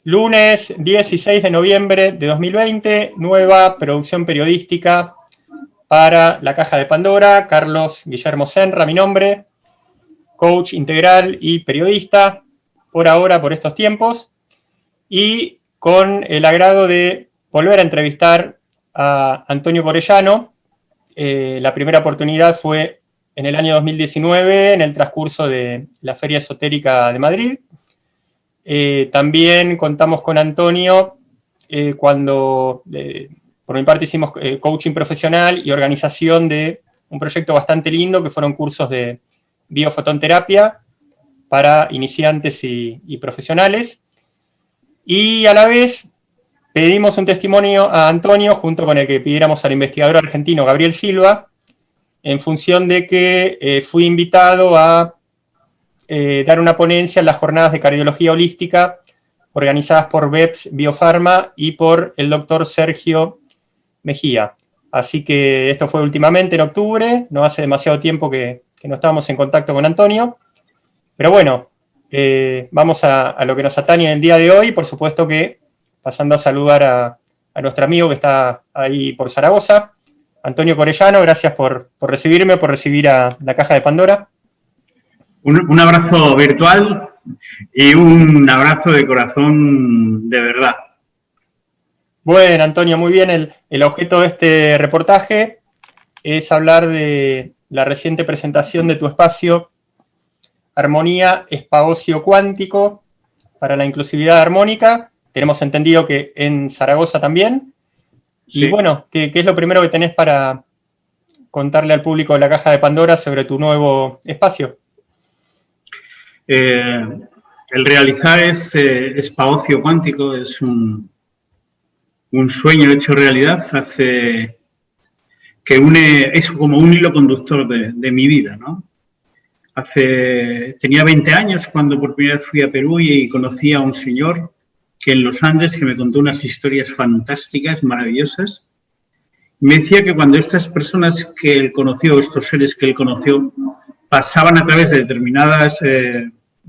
Lunes 16 de noviembre de 2020, nueva producción periodística para La Caja de Pandora. Carlos Guillermo Senra, mi nombre, coach integral y periodista, por ahora, por estos tiempos, y con el agrado de volver a entrevistar a Antonio Corellano. La primera oportunidad fue en el año 2019, en el transcurso de la Feria Esotérica de Madrid. También contamos con Antonio cuando, por mi parte, hicimos coaching profesional y organización de un proyecto bastante lindo, que fueron cursos de biofotonterapia para iniciantes y profesionales. Y a la vez pedimos un testimonio a Antonio, junto con el que pidiéramos al investigador argentino Gabriel Silva, en función de que fui invitado a dar una ponencia en las jornadas de cardiología holística organizadas por BEPS Biofarma y por el doctor Sergio Mejía. Así que esto fue últimamente en octubre, no hace demasiado tiempo que no estábamos en contacto con Antonio. Pero bueno, vamos a lo que nos atañe en el día de hoy, por supuesto que pasando a saludar a nuestro amigo que está ahí por Zaragoza, Antonio Corellano. Gracias por recibirme, por recibir a La Caja de Pandora. Un abrazo virtual y un abrazo de corazón de verdad. Bueno, Antonio, muy bien. El objeto de este reportaje es hablar de la reciente presentación de tu espacio Armonía Espacio Cuántico para la Inclusividad Armónica. Tenemos entendido que en Zaragoza también. Sí. Y bueno, ¿qué es lo primero que tenés para contarle al público de La Caja de Pandora sobre tu nuevo espacio? El realizar este espacio cuántico es un sueño hecho realidad, es como un hilo conductor de mi vida, ¿no? Tenía 20 años cuando por primera vez fui a Perú y conocí a un señor que en los Andes que me contó unas historias fantásticas, maravillosas. Me decía que cuando estas personas que él conoció, estos seres que él conoció, pasaban a través de determinadas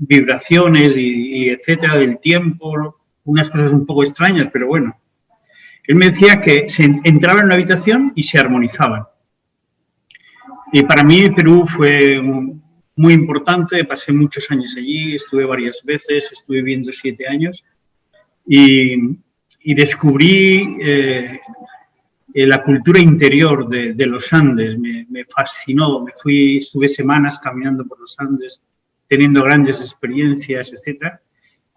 vibraciones y etcétera del tiempo, unas cosas un poco extrañas, pero bueno. Él me decía que se entraba en una habitación y se armonizaban. Y para mí Perú fue muy importante, pasé muchos años allí, estuve varias veces, estuve viviendo 7 años y descubrí la cultura interior de los Andes, me fascinó, estuve semanas caminando por los Andes, teniendo grandes experiencias, etcétera,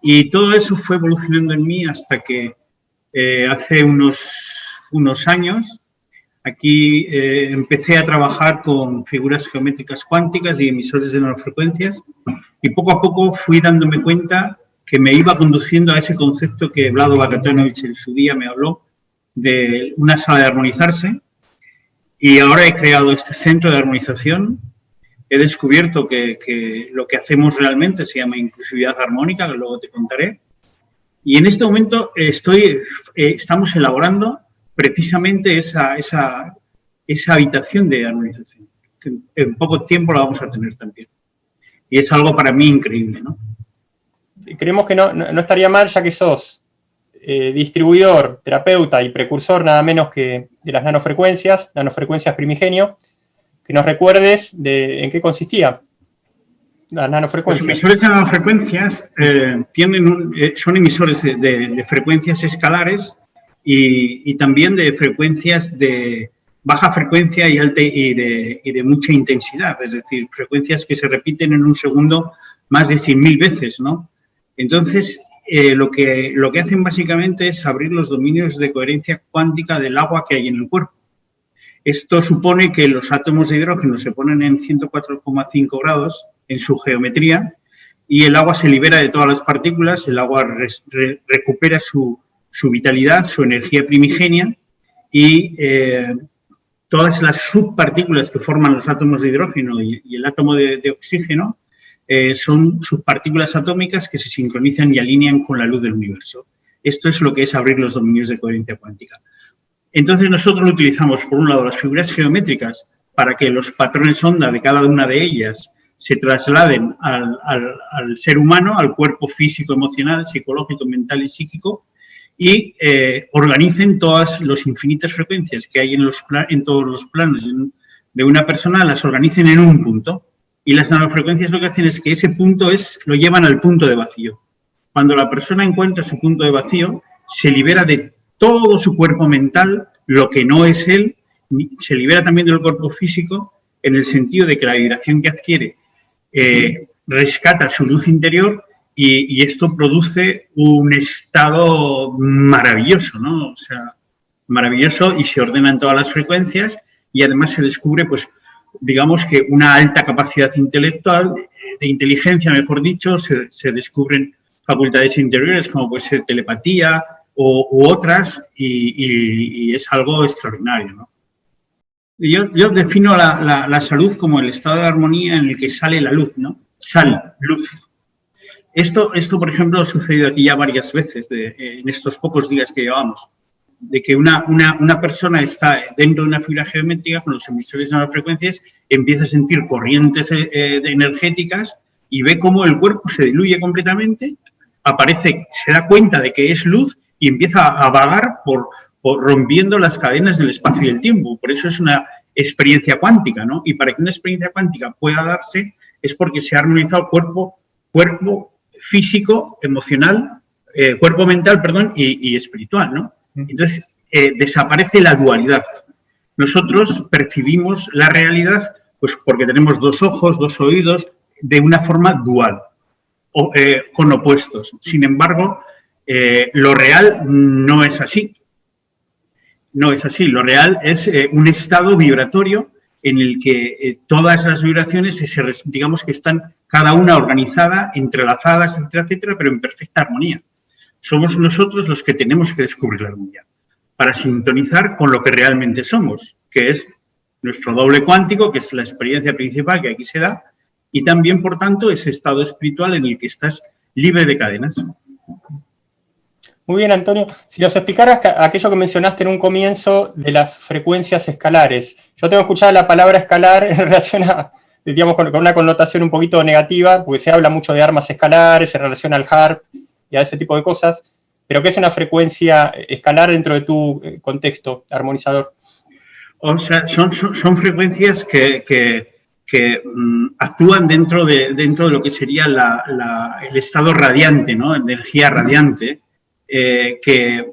y todo eso fue evolucionando en mí hasta que hace unos años aquí empecé a trabajar con figuras geométricas cuánticas y emisores de nanofrecuencias, y poco a poco fui dándome cuenta que me iba conduciendo a ese concepto que Vlado Bogdanovic en su día me habló, de una sala de armonizarse, y ahora he creado este centro de armonización. He descubierto que lo que hacemos realmente se llama inclusividad armónica, que luego te contaré, y en este momento estamos elaborando precisamente esa habitación de armonización, que en poco tiempo la vamos a tener también, y es algo para mí increíble, ¿no? Creemos que no estaría mal, ya que sos distribuidor, terapeuta y precursor nada menos que de las nanofrecuencias primigenio, que nos recuerdes en qué consistía las nanofrecuencias. Los emisores de nanofrecuencias son emisores de frecuencias escalares y también de frecuencias de baja frecuencia y alta y de mucha intensidad, es decir, frecuencias que se repiten en un segundo más de 100.000 veces, ¿no? Entonces, lo que hacen básicamente es abrir los dominios de coherencia cuántica del agua que hay en el cuerpo. Esto supone que los átomos de hidrógeno se ponen en 104,5 grados en su geometría y el agua se libera de todas las partículas, el agua recupera su vitalidad, su energía primigenia y todas las subpartículas que forman los átomos de hidrógeno y el átomo de oxígeno son subpartículas atómicas que se sincronizan y alinean con la luz del universo. Esto es lo que es abrir los dominios de coherencia cuántica. Entonces nosotros utilizamos, por un lado, las figuras geométricas para que los patrones onda de cada una de ellas se trasladen al ser humano, al cuerpo físico, emocional, psicológico, mental y psíquico, y organicen todas las infinitas frecuencias que hay en todos los planos de una persona, las organicen en un punto. Y las nanofrecuencias lo que hacen es que ese punto lo llevan al punto de vacío. Cuando la persona encuentra su punto de vacío, se libera de todo su cuerpo mental, lo que no es él, se libera también del cuerpo físico, en el sentido de que la vibración que adquiere rescata su luz interior y esto produce un estado maravilloso, ¿no? O sea, maravilloso, y se ordenan todas las frecuencias y además se descubre, pues, digamos que una alta capacidad intelectual, de inteligencia, mejor dicho, se descubren facultades interiores como puede ser telepatía u otras, y es algo extraordinario, ¿no? Yo defino la salud como el estado de armonía en el que sale la luz, ¿no? Luz. Esto, por ejemplo, ha sucedido aquí ya varias veces en estos pocos días que llevamos, de que una persona está dentro de una fibra geométrica con los emisores de nanofrecuencias, empieza a sentir corrientes energéticas y ve cómo el cuerpo se diluye completamente, aparece, se da cuenta de que es luz y empieza a vagar por rompiendo las cadenas del espacio y el tiempo. Por eso es una experiencia cuántica, ¿no? Y para que una experiencia cuántica pueda darse es porque se ha armonizado cuerpo físico, emocional, cuerpo mental, perdón, y espiritual, ¿no? Entonces, desaparece la dualidad. Nosotros percibimos la realidad pues porque tenemos dos ojos, dos oídos, de una forma dual, con opuestos. Sin embargo, lo real no es así. No es así. Lo real es un estado vibratorio en el que todas las vibraciones, digamos que están cada una organizada, entrelazadas, etcétera, etcétera, pero en perfecta armonía. Somos nosotros los que tenemos que descubrir la armonía para sintonizar con lo que realmente somos, que es nuestro doble cuántico, que es la experiencia principal que aquí se da, y también, por tanto, ese estado espiritual en el que estás libre de cadenas. Muy bien, Antonio. Si nos explicaras aquello que mencionaste en un comienzo de las frecuencias escalares. Yo tengo escuchado la palabra escalar en relación a, digamos, con una connotación un poquito negativa, porque se habla mucho de armas escalares, se relaciona al HAARP y a ese tipo de cosas, pero ¿qué es una frecuencia escalar dentro de tu contexto armonizador? O sea, son frecuencias que actúan dentro de lo que sería el estado radiante, ¿no? Energía radiante, que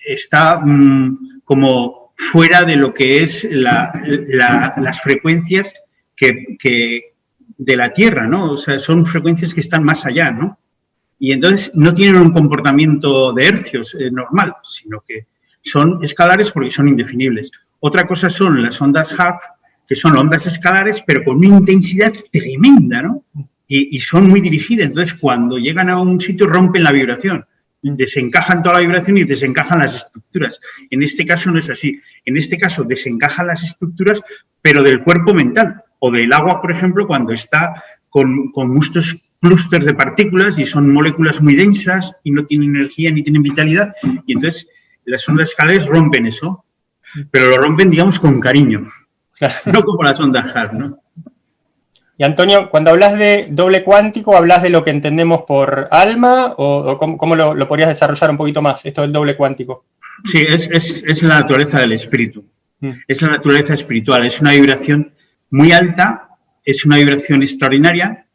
está como fuera de lo que es las frecuencias de la Tierra, ¿no? O sea, son frecuencias que están más allá, ¿no? Y entonces no tienen un comportamiento de hercios normal, sino que son escalares porque son indefinibles. Otra cosa son las ondas HAARP, que son ondas escalares, pero con una intensidad tremenda, ¿no? Y son muy dirigidas. Entonces, cuando llegan a un sitio, rompen la vibración. Desencajan toda la vibración y desencajan las estructuras. En este caso no es así. En este caso desencajan las estructuras, pero del cuerpo mental. O del agua, por ejemplo, cuando está con muchos clústeres de partículas y son moléculas muy densas y no tienen energía ni tienen vitalidad. Y entonces las ondas escalares rompen eso, pero lo rompen, digamos, con cariño. No como las ondas HAARP, ¿no? Y Antonio, cuando hablas de doble cuántico, ¿hablas de lo que entendemos por alma o cómo lo podrías desarrollar un poquito más, esto del doble cuántico? Sí, es la naturaleza del espíritu, es la naturaleza espiritual, es una vibración muy alta, es una vibración extraordinaria.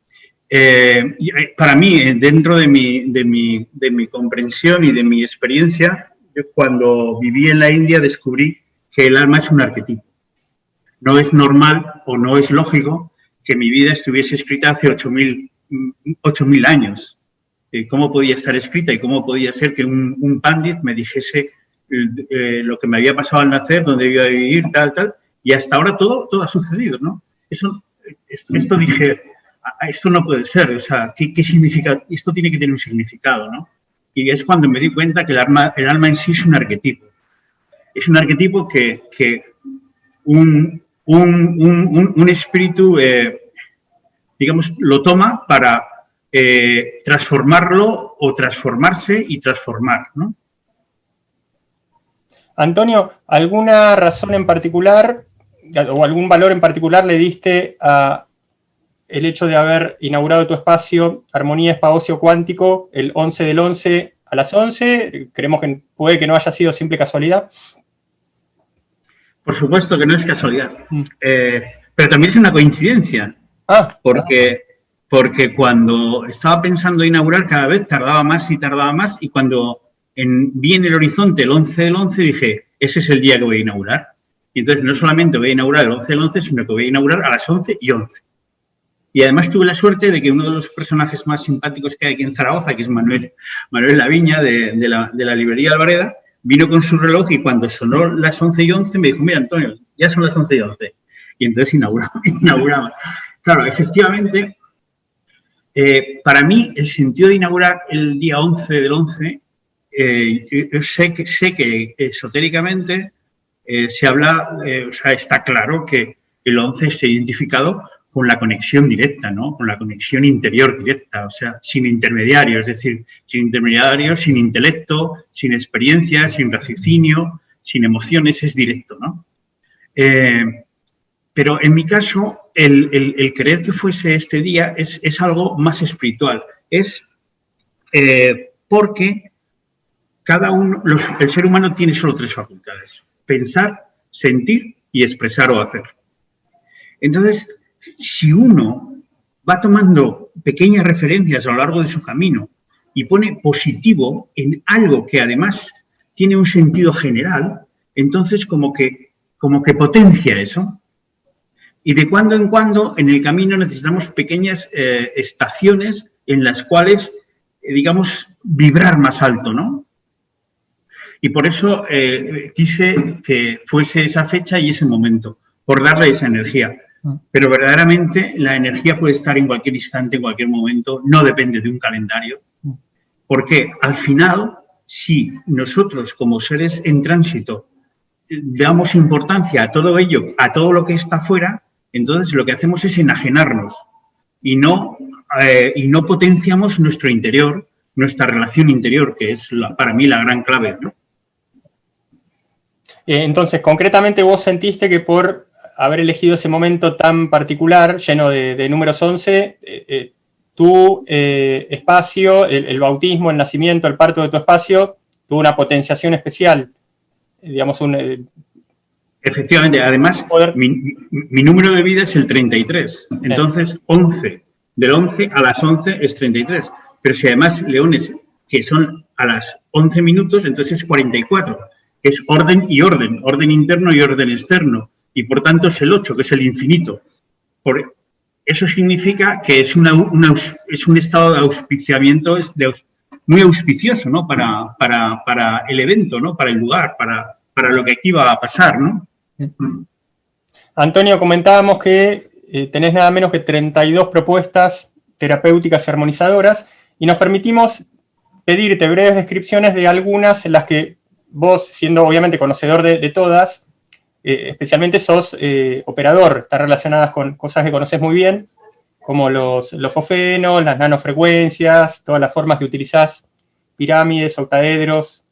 Para mí, dentro de mi comprensión y de mi experiencia, yo cuando viví en la India descubrí que el alma es un arquetipo. No es normal o no es lógico que mi vida estuviese escrita hace 8.000 años. ¿Cómo podía estar escrita y cómo podía ser que un pandit me dijese lo que me había pasado al nacer, dónde iba a vivir, tal? Y hasta ahora todo ha sucedido, ¿no? Esto dije, esto no puede ser, o sea, ¿qué significa? Esto tiene que tener un significado, ¿no? Y es cuando me di cuenta que el alma en sí es un arquetipo. Es un arquetipo que un espíritu, digamos, lo toma para transformarlo o transformarse y transformar, ¿no? Antonio, ¿alguna razón en particular o algún valor en particular le diste a el hecho de haber inaugurado tu espacio Armonía Espacio Cuántico el 11 del 11 a las 11? Creemos que puede que no haya sido simple casualidad. Por supuesto que no es casualidad, pero también es una coincidencia, porque cuando estaba pensando inaugurar cada vez tardaba más, y cuando vi en el horizonte el 11 del 11 dije, ese es el día que voy a inaugurar. Y entonces no solamente voy a inaugurar el 11 del 11, sino que voy a inaugurar a las 11 y 11. Y además tuve la suerte de que uno de los personajes más simpáticos que hay aquí en Zaragoza, que es Manuel Laviña, de la librería Alvareda, vino con su reloj y cuando sonó las 11 y 11 me dijo, mira, Antonio, ya son las 11 y 11. Y entonces inauguraba. Claro, efectivamente, para mí el sentido de inaugurar el día 11 del 11, yo sé que esotéricamente se habla, o sea, está claro que el 11 está identificado con la conexión directa, ¿no? Con la conexión interior directa, o sea, sin intermediarios, es decir, sin intermediarios, sin intelecto, sin experiencia, sin raciocinio, sin emociones, es directo, ¿no? Pero en mi caso, el querer que fuese este día es algo más espiritual, es porque el ser humano tiene solo 3 facultades: pensar, sentir y expresar o hacer. Entonces, si uno va tomando pequeñas referencias a lo largo de su camino y pone positivo en algo que además tiene un sentido general, entonces como que potencia eso. Y de cuando en cuando en el camino necesitamos pequeñas estaciones en las cuales, digamos, vibrar más alto, ¿no? Y por eso quise que fuese esa fecha y ese momento, por darle esa energía. Pero verdaderamente la energía puede estar en cualquier instante, en cualquier momento, no depende de un calendario. Porque al final, si nosotros como seres en tránsito damos importancia a todo ello, a todo lo que está afuera, entonces lo que hacemos es enajenarnos y no potenciamos nuestro interior, nuestra relación interior, que es para mí la gran clave, ¿no? Entonces, concretamente vos sentiste que por haber elegido ese momento tan particular, lleno de números 11, tu espacio, el bautismo, el nacimiento, el parto de tu espacio, tuvo una potenciación especial, digamos, Efectivamente, además, mi número de vida es el 33, entonces 11, del 11 a las 11 es 33, pero si además leones, que son a las 11 minutos, entonces es 44, que es orden y orden interno y orden externo. Y por tanto es el 8, que es el infinito. Eso significa que es un estado de auspiciamiento muy auspicioso, ¿no? Para el evento, ¿no? Para el lugar, para lo que aquí va a pasar, ¿no? Antonio, comentábamos que tenés nada menos que 32 propuestas terapéuticas y armonizadoras y nos permitimos pedirte breves descripciones de algunas en las que vos, siendo obviamente conocedor de todas, especialmente sos operador, están relacionadas con cosas que conoces muy bien, como los fosfenos, las nanofrecuencias, todas las formas que utilizás, pirámides, octaedros,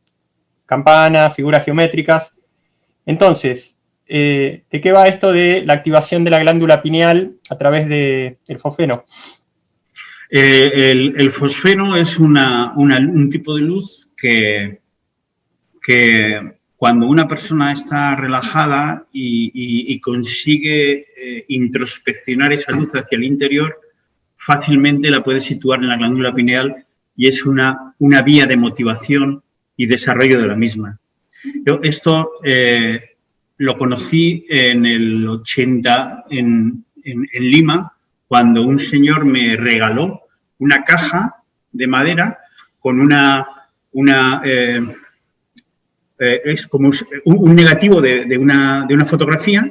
campanas, figuras geométricas. Entonces, ¿de qué va esto de la activación de la glándula pineal a través del fosfeno? El fosfeno es un tipo de luz que cuando una persona está relajada y consigue introspeccionar esa luz hacia el interior, fácilmente la puede situar en la glándula pineal y es una vía de motivación y desarrollo de la misma. Yo esto lo conocí en el 80 en Lima, cuando un señor me regaló una caja de madera con es como un negativo de una fotografía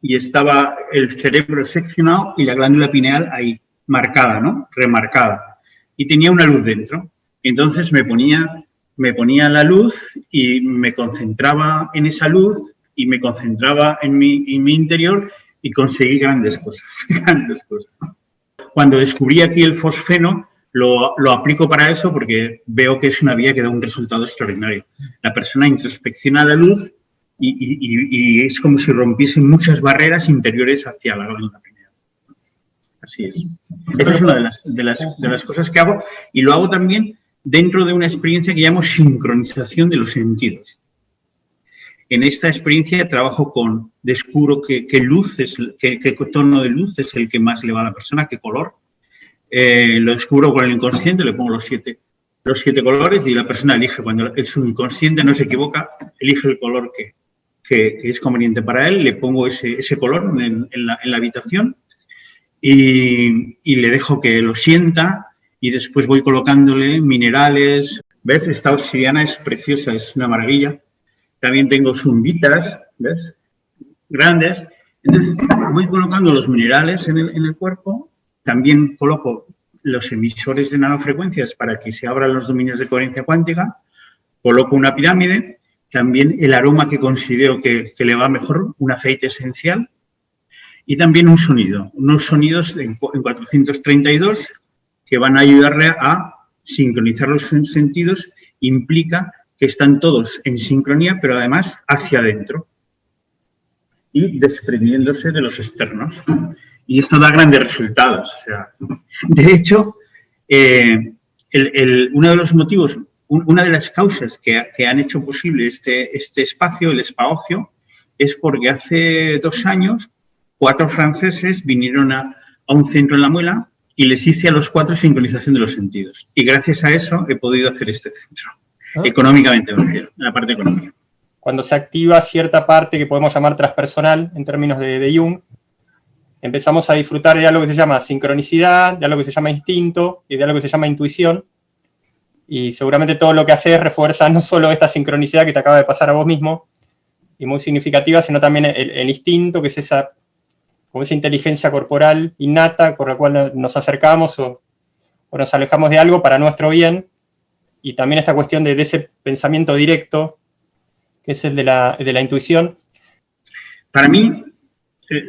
y estaba el cerebro seccionado y la glándula pineal ahí marcada, ¿no? Remarcada. Y tenía una luz dentro. Entonces me ponía la luz y me concentraba en esa luz y me concentraba en mi interior y conseguí grandes cosas, grandes cosas. Cuando descubrí aquí el fosfeno, lo aplico para eso porque veo que es una vía que da un resultado extraordinario. La persona introspecciona la luz y es como si rompiesen muchas barreras interiores hacia la glándula pineal. Así es. Esa es una de las cosas que hago, y lo hago también dentro de una experiencia que llamo sincronización de los sentidos. En esta experiencia descubro qué tono de luz es el que más le va a la persona, qué color. Lo descubro con el inconsciente, le pongo los siete colores y la persona elige. Cuando el subconsciente no se equivoca, elige el color que es conveniente para él, le pongo ese color en la habitación y le dejo que lo sienta, y después voy colocándole minerales. ¿Ves? Esta obsidiana es preciosa, es una maravilla. También tengo zumbitas, ¿ves? Grandes. Entonces voy colocando los minerales en el cuerpo. También coloco los emisores de nanofrecuencias para que se abran los dominios de coherencia cuántica. Coloco una pirámide. También el aroma que considero que le va mejor, un aceite esencial. Y también un sonido, unos sonidos en 432 que van a ayudarle a sincronizar los sentidos. Implica que están todos en sincronía, pero además hacia adentro y desprendiéndose de los externos. Y esto da grandes resultados. O sea, de hecho, uno de los motivos, una de las causas que han hecho posible este espacio, el espaocio, es porque hace 2 años 4 franceses vinieron a un centro en La Muela y les hice a los 4 sincronización de los sentidos. Y gracias a eso he podido hacer este centro. Económicamente, me refiero, en la parte económica. Cuando se activa cierta parte que podemos llamar transpersonal en términos de Jung, empezamos a disfrutar de algo que se llama sincronicidad, de algo que se llama instinto y de algo que se llama intuición. Y seguramente todo lo que haces refuerza no solo esta sincronicidad que te acaba de pasar a vos mismo, y muy significativa, sino también el instinto, que es esa inteligencia corporal innata por la cual nos acercamos o nos alejamos de algo para nuestro bien. Y también esta cuestión de ese pensamiento directo, que es el de la intuición. Para mí,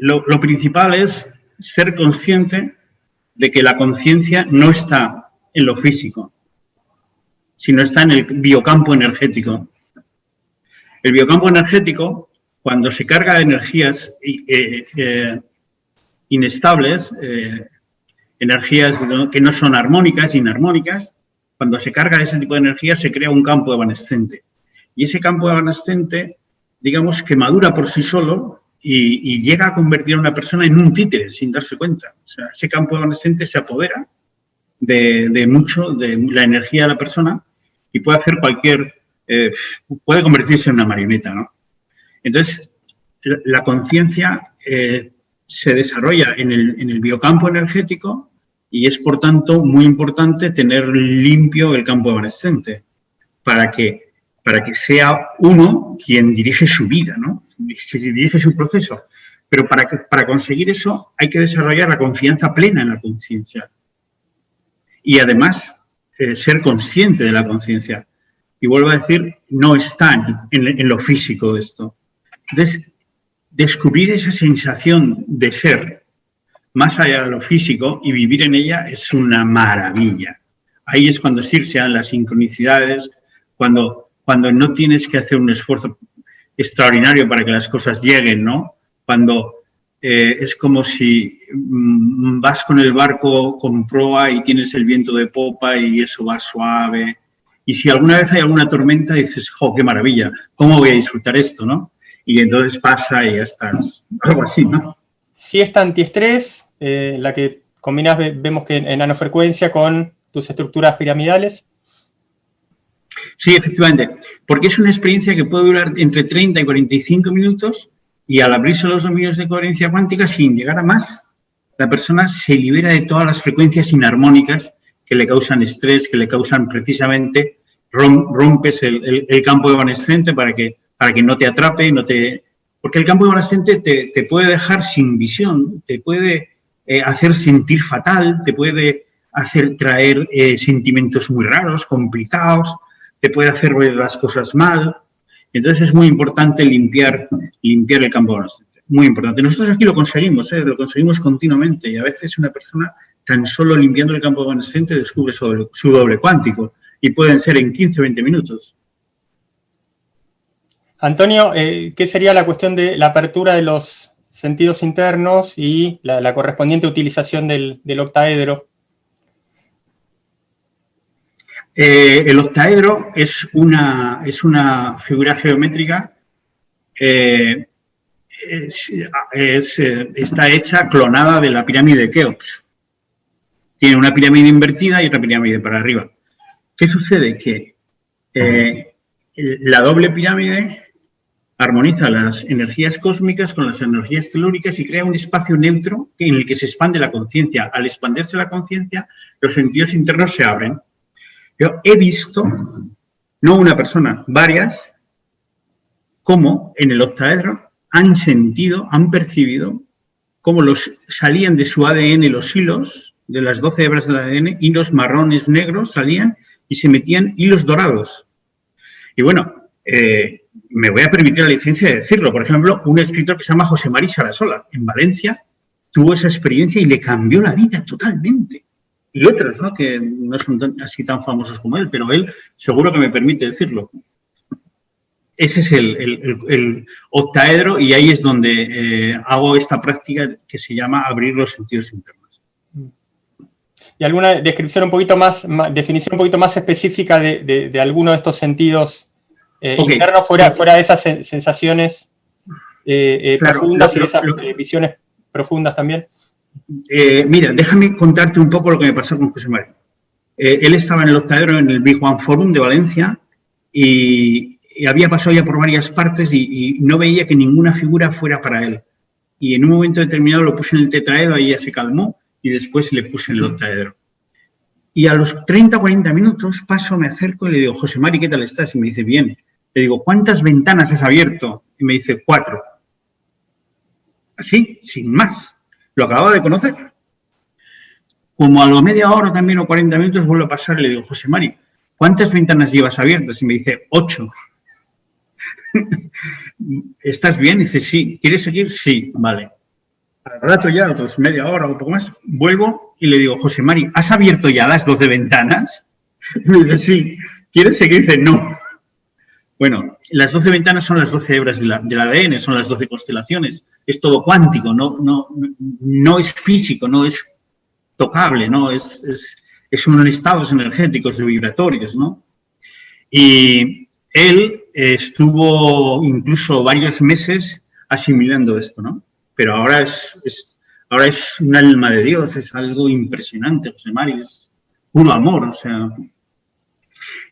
lo principal es ser consciente de que la conciencia no está en lo físico, sino está en el biocampo energético. El biocampo energético, cuando se carga de energías inestables, energías que no son armónicas, inarmónicas, cuando se carga de ese tipo de energía se crea un campo evanescente. Y ese campo evanescente, digamos que madura por sí solo y llega a convertir a una persona en un títere sin darse cuenta. O sea, ese campo evanescente se apodera de mucho de la energía de la persona y puede hacer puede convertirse en una marioneta, ¿no? Entonces, la conciencia se desarrolla en el biocampo energético y es, por tanto, muy importante tener limpio el campo evanescente para que sea uno quien dirige su vida, ¿no? Dirige su proceso. Pero para conseguir eso hay que desarrollar la confianza plena en la conciencia y, además, ser consciente de la conciencia. Y vuelvo a decir, no está en lo físico esto. Entonces, descubrir esa sensación de ser más allá de lo físico y vivir en ella es una maravilla. Ahí es cuando se dan las sincronicidades, cuando no tienes que hacer un esfuerzo extraordinario para que las cosas lleguen, ¿no? Cuando es como si vas con el barco con proa y tienes el viento de popa y eso va suave. Y si alguna vez hay alguna tormenta, dices, ¡jo, qué maravilla! ¿Cómo voy a disfrutar esto, no? Y entonces pasa y ya estás. Algo así, ¿no? Si esta antiestrés, la que combinas, vemos que en nanofrecuencia con tus estructuras piramidales. Sí, efectivamente, porque es una experiencia que puede durar entre 30 y 45 minutos y al abrirse los dominios de coherencia cuántica, sin llegar a más, la persona se libera de todas las frecuencias inarmónicas que le causan estrés, que le causan precisamente, rompes el campo evanescente para que no te atrape, porque el campo evanescente te puede dejar sin visión, te puede hacer sentir fatal, te puede hacer traer sentimientos muy raros, complicados, te puede hacer ver las cosas mal. Entonces es muy importante limpiar el campo evanescente. Muy importante. Nosotros aquí lo conseguimos continuamente y a veces una persona tan solo limpiando el campo evanescente descubre su doble cuántico y pueden ser en 15 o 20 minutos. Antonio, ¿qué sería la cuestión de la apertura de los sentidos internos y la correspondiente utilización del octaedro. El octaedro es una figura geométrica, está hecha clonada de la pirámide de Keops. Tiene una pirámide invertida y otra pirámide para arriba. ¿Qué sucede? Que la doble pirámide armoniza las energías cósmicas con las energías telúricas y crea un espacio neutro en el que se expande la conciencia. Al expandirse la conciencia, los sentidos internos se abren. Yo he visto, no una persona, varias, cómo en el octaedro han sentido, han percibido cómo salían de su ADN los hilos de las 12 hebras del ADN, hilos marrones negros salían y se metían hilos dorados. Y bueno, me voy a permitir la licencia de decirlo. Por ejemplo, un escritor que se llama José Mari Sarasola, en Valencia, tuvo esa experiencia y le cambió la vida totalmente. Y otros, ¿no?, que no son así tan famosos como él, pero él seguro que me permite decirlo. Ese es el octaedro y ahí es donde hago esta práctica que se llama abrir los sentidos internos. ¿Y alguna descripción un poquito más, definición un poquito más específica de alguno de estos sentidos internos fuera de esas sensaciones claro, profundas y de esas visiones profundas también? Mira, déjame contarte un poco lo que me pasó con José Mari. Él estaba en el octaedro en el Big One Forum de Valencia y había pasado ya por varias partes y no veía que ninguna figura fuera para él. Y en un momento determinado lo puse en el tetraedro, ahí ya se calmó y después le puse en el octaedro. Y a los 30 o 40 minutos me acerco y le digo, José Mari, ¿qué tal estás? Y me dice, bien. Le digo, ¿cuántas ventanas has abierto? Y me dice, 4. Así, sin más. Lo acababa de conocer. Como a la media hora también o 40 minutos vuelvo a pasar y le digo, José Mari, ¿cuántas ventanas llevas abiertas? Y me dice, 8. ¿Estás bien? Y dice, sí. ¿Quieres seguir? Sí. Vale. Al rato ya, otros media hora o poco más, vuelvo y le digo, José Mari, ¿has abierto ya las 12 ventanas? Y me dice, sí. ¿Quieres seguir? Dice, no. Bueno, las 12 ventanas son las 12 hebras del ADN, son las 12 constelaciones. Es todo cuántico, no es físico, no es tocable, ¿no? Son estados energéticos vibratorios, ¿no? Y él estuvo incluso varios meses asimilando esto, ¿no? Pero ahora es un alma de Dios, es algo impresionante, José Mari, es puro amor, o sea.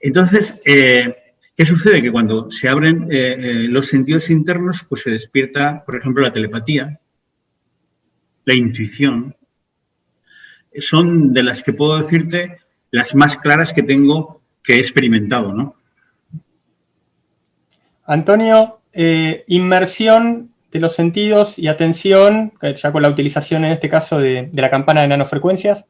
Entonces, ¿qué sucede? Que cuando se abren los sentidos internos, pues se despierta, por ejemplo, la telepatía, la intuición. Son de las que puedo decirte las más claras que tengo, que he experimentado, ¿no? Antonio, inmersión de los sentidos y atención, ya con la utilización en este caso de la campana de nanofrecuencias.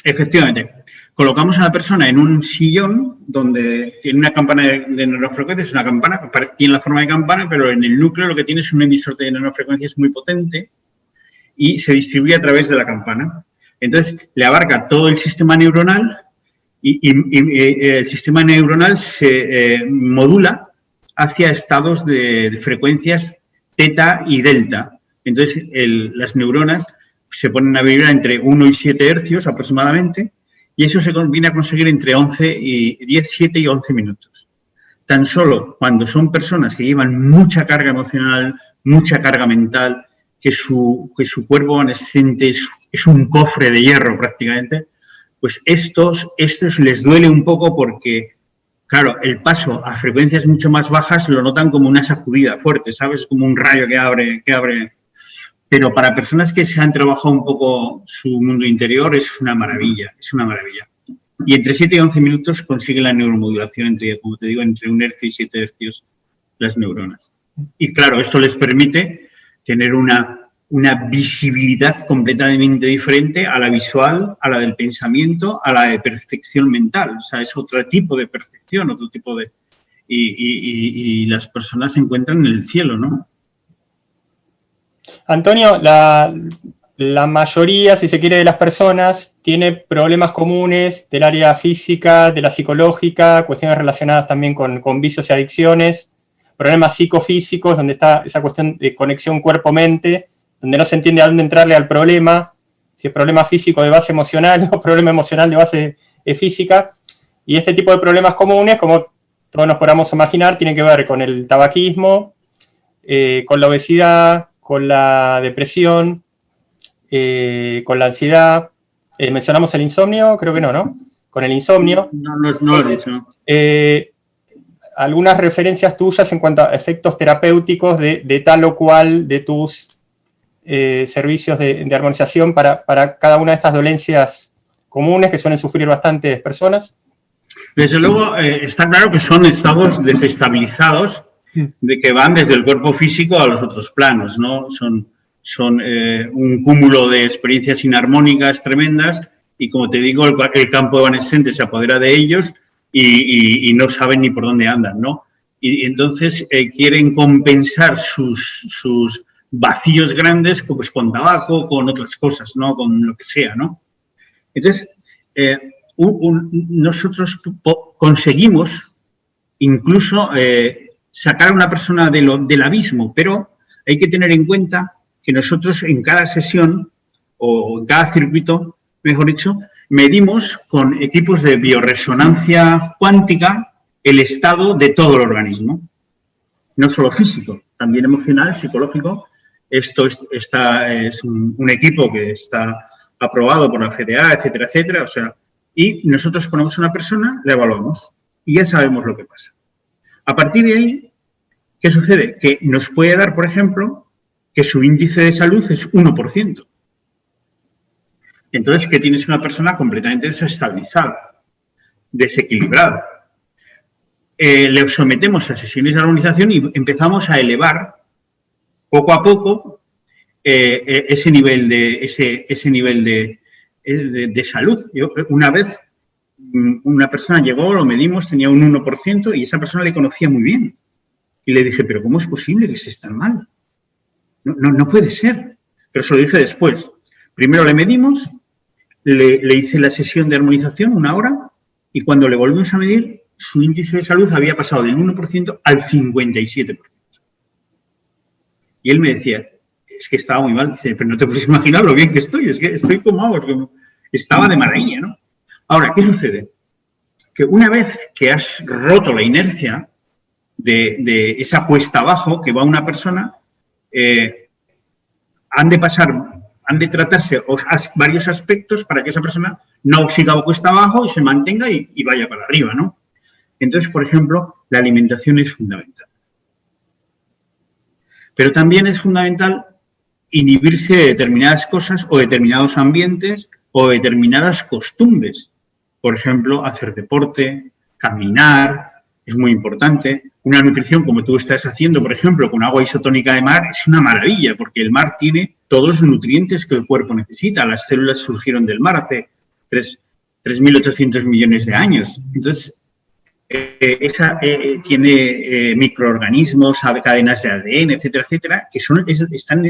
Efectivamente. Colocamos a la persona en un sillón donde tiene una campana de nanofrecuencias, una campana, tiene la forma de campana, pero en el núcleo lo que tiene es un emisor de nanofrecuencias muy potente y se distribuye a través de la campana. Entonces, le abarca todo el sistema neuronal y el sistema neuronal se modula hacia estados de frecuencias teta y delta. Entonces, las neuronas se ponen a vibrar entre 1 y 7 hercios aproximadamente. Y eso se viene a conseguir entre 7 y 11 minutos. Tan solo cuando son personas que llevan mucha carga emocional, mucha carga mental, que su cuerpo anescente es un cofre de hierro prácticamente, pues estos les duele un poco porque, claro, el paso a frecuencias mucho más bajas lo notan como una sacudida fuerte, ¿sabes? Como un rayo que abre. Pero para personas que se han trabajado un poco su mundo interior es una maravilla, es una maravilla. Y entre 7 y 11 minutos consigue la neuromodulación entre, como te digo, entre 1 hercio y 7 hercios las neuronas. Y claro, esto les permite tener una visibilidad completamente diferente a la visual, a la del pensamiento, a la de percepción mental. O sea, es otro tipo de percepción, otro tipo de... Y las personas se encuentran en el cielo, ¿no? Antonio, la mayoría, si se quiere, de las personas tiene problemas comunes del área física, de la psicológica, cuestiones relacionadas también con vicios y adicciones. problemas psicofísicos, donde está esa cuestión de conexión cuerpo-mente, donde no se entiende a dónde entrarle al problema, si es problema físico de base emocional o problema emocional de base física. Y este tipo de problemas comunes, como todos nos podamos imaginar, tienen que ver con el tabaquismo, con la obesidad, con la depresión, con la ansiedad. ¿Mencionamos el insomnio? Creo que no, ¿no? Con el insomnio. No lo he dicho. Algunas referencias tuyas en cuanto a efectos terapéuticos de tal o cual de tus servicios de armonización para cada una de estas dolencias comunes que suelen sufrir bastantes personas. Desde luego, está claro que son estados desestabilizados de que van desde el cuerpo físico a los otros planos, ¿no? Son un cúmulo de experiencias inarmónicas tremendas y, como te digo, el campo evanescente se apodera de ellos y no saben ni por dónde andan, ¿no? Y entonces quieren compensar sus vacíos grandes pues, con tabaco, con otras cosas, ¿no? Con lo que sea, ¿no? Entonces, nosotros conseguimos incluso sacar a una persona del abismo, pero hay que tener en cuenta que nosotros en cada sesión o en cada circuito, mejor dicho, medimos con equipos de bioresonancia cuántica el estado de todo el organismo, no solo físico, también emocional, psicológico. Esto es un equipo que está aprobado por la FDA, etcétera, etcétera. O sea, y nosotros ponemos a una persona, la evaluamos y ya sabemos lo que pasa. A partir de ahí, ¿qué sucede? Que nos puede dar, por ejemplo, que su índice de salud es 1%. Entonces, ¿qué tienes? Una persona completamente desestabilizada, desequilibrada. Le sometemos a sesiones de armonización y empezamos a elevar poco a poco ese nivel de salud. Una vez una persona llegó, lo medimos, tenía un 1% y esa persona le conocía muy bien. Y le dije, ¿pero cómo es posible que estés tan mal? No puede ser. Pero se lo dije después. Primero le medimos, le hice la sesión de armonización, 1 hora, y cuando le volvimos a medir, su índice de salud había pasado del 1% al 57%. Y él me decía, es que estaba muy mal. Dice, pero no te puedes imaginar lo bien que estoy, es que estoy como agua. Estaba de maravilla, ¿no? Ahora, ¿qué sucede? Que una vez que has roto la inercia de esa cuesta abajo que va una persona, han de tratarse varios aspectos para que esa persona no siga cuesta abajo y se mantenga y vaya para arriba, ¿no? Entonces, por ejemplo, la alimentación es fundamental. Pero también es fundamental inhibirse de determinadas cosas o determinados ambientes o determinadas costumbres. Por ejemplo, hacer deporte, caminar, es muy importante. Una nutrición como tú estás haciendo, por ejemplo, con agua isotónica de mar, es una maravilla porque el mar tiene todos los nutrientes que el cuerpo necesita. Las células surgieron del mar hace 3.800 millones de años. Entonces, tiene microorganismos, cadenas de ADN, etcétera, etcétera, que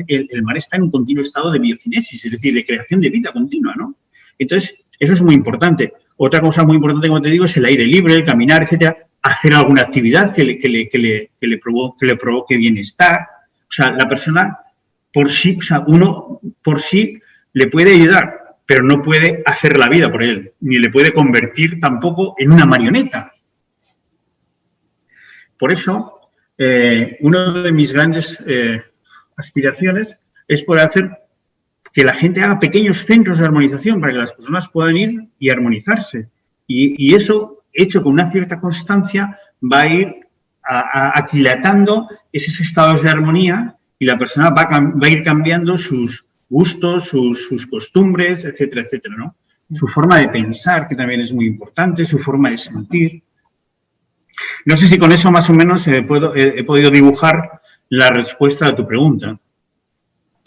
el mar está en un continuo estado de biocinesis, es decir, de creación de vida continua, ¿no? Entonces, eso es muy importante. Otra cosa muy importante, como te digo, es el aire libre, el caminar, etcétera, hacer alguna actividad que le provoque bienestar. O sea, la persona por sí, o sea, uno por sí le puede ayudar, pero no puede hacer la vida por él, ni le puede convertir tampoco en una marioneta. Por eso, una de mis grandes aspiraciones es poder hacer que la gente haga pequeños centros de armonización para que las personas puedan ir y armonizarse. Y eso, hecho con una cierta constancia, va a ir aquilatando esos estados de armonía y la persona va a ir cambiando sus gustos, sus costumbres, etcétera, etcétera, ¿no? Su forma de pensar, que también es muy importante, su forma de sentir. No sé si con eso más o menos he podido dibujar la respuesta a tu pregunta.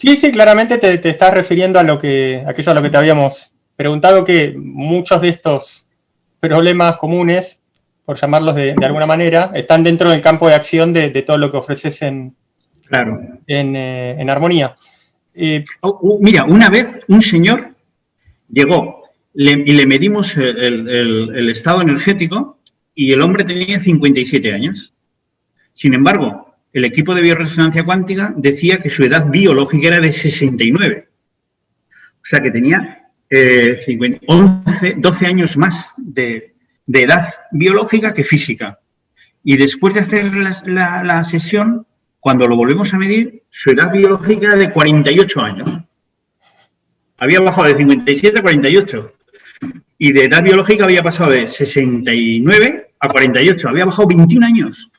Sí, claramente te estás refiriendo a aquello a lo que te habíamos preguntado, que muchos de estos problemas comunes, por llamarlos de alguna manera, están dentro del campo de acción de todo lo que ofreces en armonía. Mira, una vez un señor llegó y le medimos el estado energético y el hombre tenía 57 años. Sin embargo, el equipo de bioresonancia cuántica decía que su edad biológica era de 69. O sea, que tenía 12 años más de edad biológica que física. Y después de hacer la sesión, cuando lo volvemos a medir, su edad biológica era de 48 años. Había bajado de 57 a 48. Y de edad biológica había pasado de 69 a 48. Había bajado 21 años.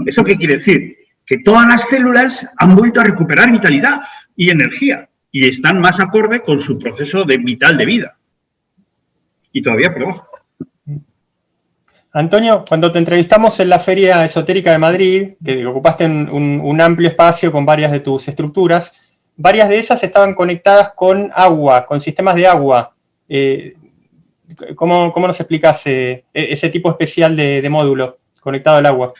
¿Eso qué quiere decir? Que todas las células han vuelto a recuperar vitalidad y energía. Y están más acorde con su proceso vital de vida. Y todavía por debajo. Antonio, cuando te entrevistamos en la Feria Esotérica de Madrid, que ocupaste un amplio espacio con varias de tus estructuras, varias de esas estaban conectadas con agua, con sistemas de agua. ¿Cómo nos explicas ese tipo especial de módulo conectado al agua?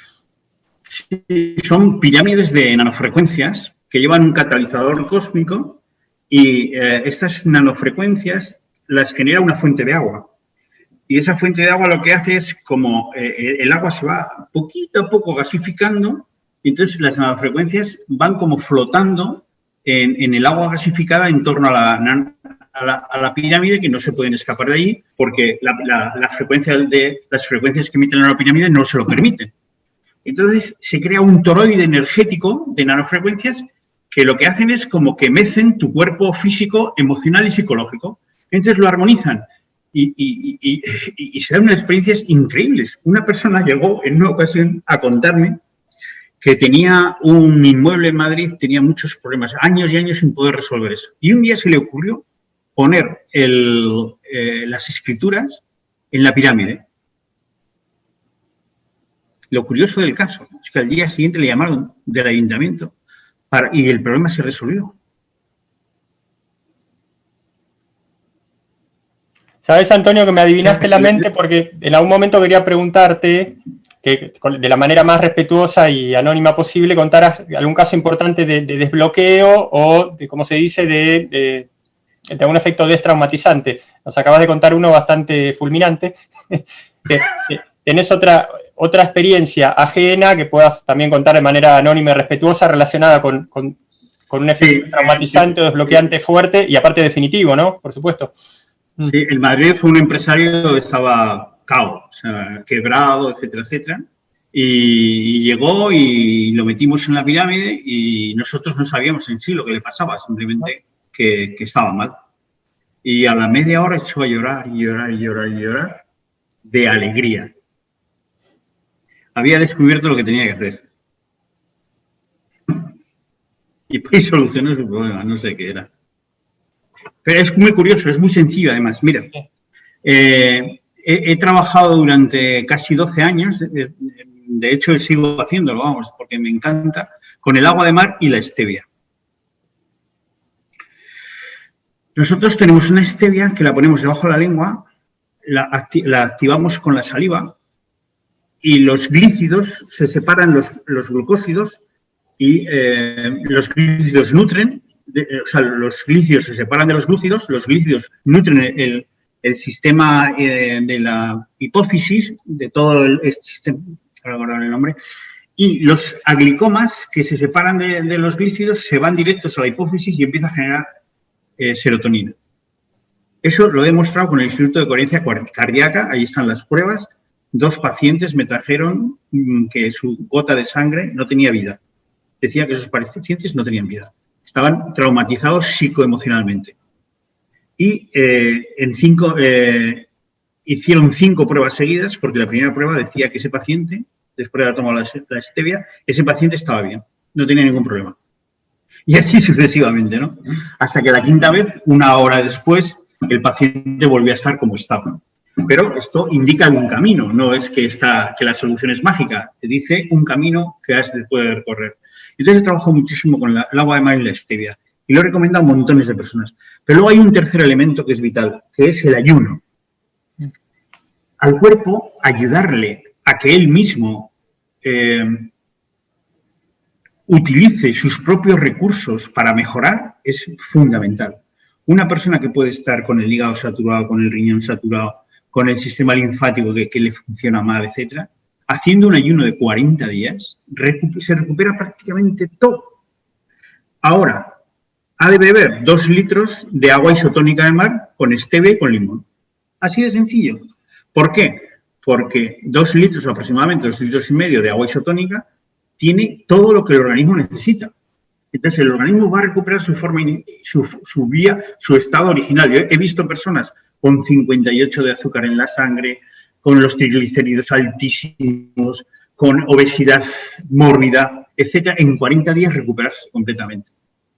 Sí, son pirámides de nanofrecuencias que llevan un catalizador cósmico y estas nanofrecuencias las genera una fuente de agua. Y esa fuente de agua lo que hace es como el agua se va poquito a poco gasificando, y entonces las nanofrecuencias van como flotando en el agua gasificada en torno a la pirámide, que no se pueden escapar de ahí porque las frecuencias que emiten la pirámide no se lo permiten. Entonces se crea un toroide energético de nanofrecuencias que lo que hacen es como que mecen tu cuerpo físico, emocional y psicológico. Entonces lo armonizan. Y se dan unas experiencias increíbles. Una persona llegó en una ocasión a contarme que tenía un inmueble en Madrid, tenía muchos problemas, años y años sin poder resolver eso. Y un día se le ocurrió poner las escrituras en la pirámide. Lo curioso del caso es que al día siguiente le llamaron del ayuntamiento y el problema se resolvió. ¿Sabes, Antonio, que me adivinaste la mente? Porque en algún momento quería preguntarte, que de la manera más respetuosa y anónima posible, contaras algún caso importante de desbloqueo o, de, como se dice, de algún efecto destraumatizante. Nos acabas de contar uno bastante fulminante. ¿Tenés otra experiencia ajena que puedas también contar de manera anónima y respetuosa relacionada con un efecto traumatizante o desbloqueante fuerte y aparte definitivo, ¿no? Por supuesto. Sí, en Madrid fue un empresario que estaba cao, o sea, quebrado, etcétera, etcétera. Y llegó y lo metimos en la pirámide y nosotros no sabíamos en sí lo que le pasaba, simplemente que estaba mal. Y a la media hora echó a llorar y llorar y llorar y llorar de alegría. Había descubierto lo que tenía que hacer. Y pues solucionó su problema, no sé qué era. Pero es muy curioso, es muy sencillo además. Mira, he trabajado durante casi 12 años, de hecho sigo haciéndolo, vamos, porque me encanta, con el agua de mar y la stevia. Nosotros tenemos una stevia que la ponemos debajo de la lengua, la activamos con la saliva y los glícidos se separan, los glucósidos, y los glícidos nutren. O sea, los glícidos se separan de los glúcidos, los glícidos nutren el sistema de la hipófisis, de todo este sistema, ahora el nombre, y los aglicomas que se separan de los glícidos se van directos a la hipófisis y empiezan a generar serotonina. Eso lo he demostrado con el Instituto de Coherencia Cardíaca, ahí están las pruebas. 2 pacientes me trajeron que su gota de sangre no tenía vida. Decía que esos pacientes no tenían vida. Estaban traumatizados psicoemocionalmente. Y hicieron 5 pruebas seguidas, porque la primera prueba decía que ese paciente, después de haber tomado la stevia, ese paciente estaba bien, no tenía ningún problema. Y así sucesivamente, ¿no? Hasta que la 5ª vez, 1 hora después, el paciente volvió a estar como estaba. Pero esto indica un camino, no es que la solución es mágica, te dice un camino que has de poder recorrer. Entonces trabajo muchísimo con el agua de mar y la stevia y lo he recomendado a montones de personas. Pero luego hay un tercer elemento que es vital, que es el ayuno. Al cuerpo, ayudarle a que él mismo utilice sus propios recursos para mejorar es fundamental. Una persona que puede estar con el hígado saturado, con el riñón saturado, con el sistema linfático que le funciona mal, etcétera, haciendo un ayuno de 40 días, se recupera prácticamente todo. Ahora, ha de beber 2 litros de agua isotónica de mar con stevia y con limón. Así de sencillo. ¿Por qué? Porque 2 litros aproximadamente, 2,5 litros de agua isotónica tiene todo lo que el organismo necesita. Entonces, el organismo va a recuperar su forma, su estado original. Yo he visto personas con 58 de azúcar en la sangre, con los triglicéridos altísimos, con obesidad mórbida, etcétera, en 40 días recuperarse completamente.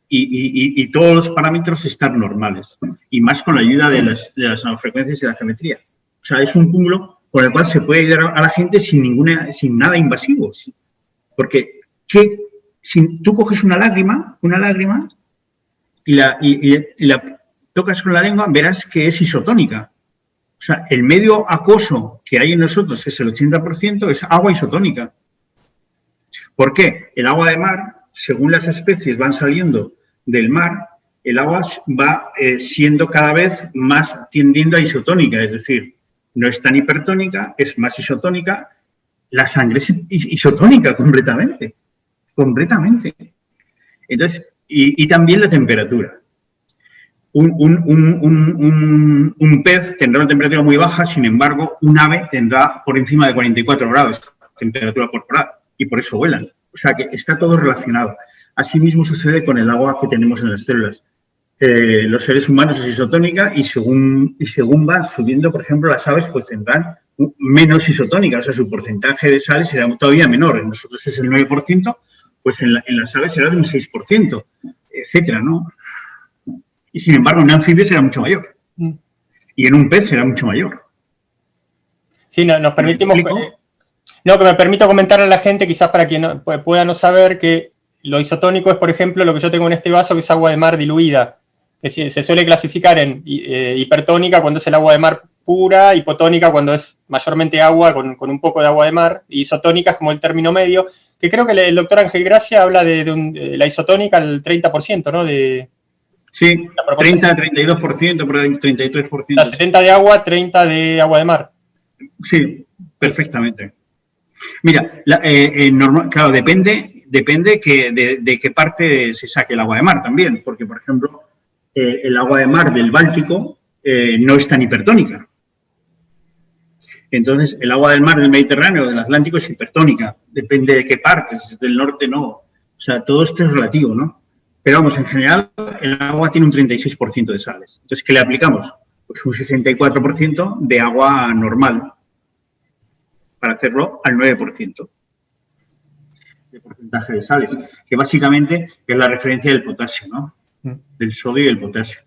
Y todos los parámetros están normales. Y más con la ayuda de las nanofrecuencias y la geometría. O sea, es un cúmulo con el cual se puede ayudar a la gente sin nada invasivo. Porque si tú coges una lágrima y la tocas con la lengua, verás que es isotónica. O sea, el medio acuoso que hay en nosotros, que es el 80%, es agua isotónica. ¿Por qué? El agua de mar, según las especies van saliendo del mar, el agua va siendo cada vez más tendiendo a isotónica, es decir, no es tan hipertónica, es más isotónica. La sangre es isotónica completamente. Completamente. Entonces, y también la temperatura. Un pez tendrá una temperatura muy baja, sin embargo, un ave tendrá por encima de 44 grados de temperatura corporal y por eso vuelan. O sea que está todo relacionado. Asimismo sucede con el agua que tenemos en las células. Los seres humanos es isotónica y según van subiendo, por ejemplo, las aves pues tendrán menos isotónica, o sea, su porcentaje de sales será todavía menor. En nosotros es el 9%, pues en las aves será de un 6%, etcétera, ¿no? Y sin embargo, en un anfibio será mucho mayor. Y en un pez será mucho mayor. Sí, nos permitimos... que me permito comentar a la gente, quizás para quien pueda no saber, que lo isotónico es, por ejemplo, lo que yo tengo en este vaso, que es agua de mar diluida. Que se suele clasificar en hipertónica cuando es el agua de mar pura, hipotónica cuando es mayormente agua con un poco de agua de mar, y isotónica es como el término medio, que creo que el doctor Ángel Gracia habla de la isotónica al 30%, ¿no? Sí, 30, 32%, por ahí, 33%. La 70 de agua, 30 de agua de mar. Sí, perfectamente. Mira, claro, depende de qué parte se saque el agua de mar también, porque, por ejemplo, el agua de mar del Báltico no es tan hipertónica. Entonces, el agua del mar del Mediterráneo o del Atlántico es hipertónica, depende de qué parte, si es del norte no. O sea, todo esto es relativo, ¿no? Pero vamos, en general, el agua tiene un 36% de sales. Entonces, ¿qué le aplicamos? Pues un 64% de agua normal, para hacerlo al 9% de porcentaje de sales, que básicamente es la referencia del potasio, ¿no? Del sodio y el potasio.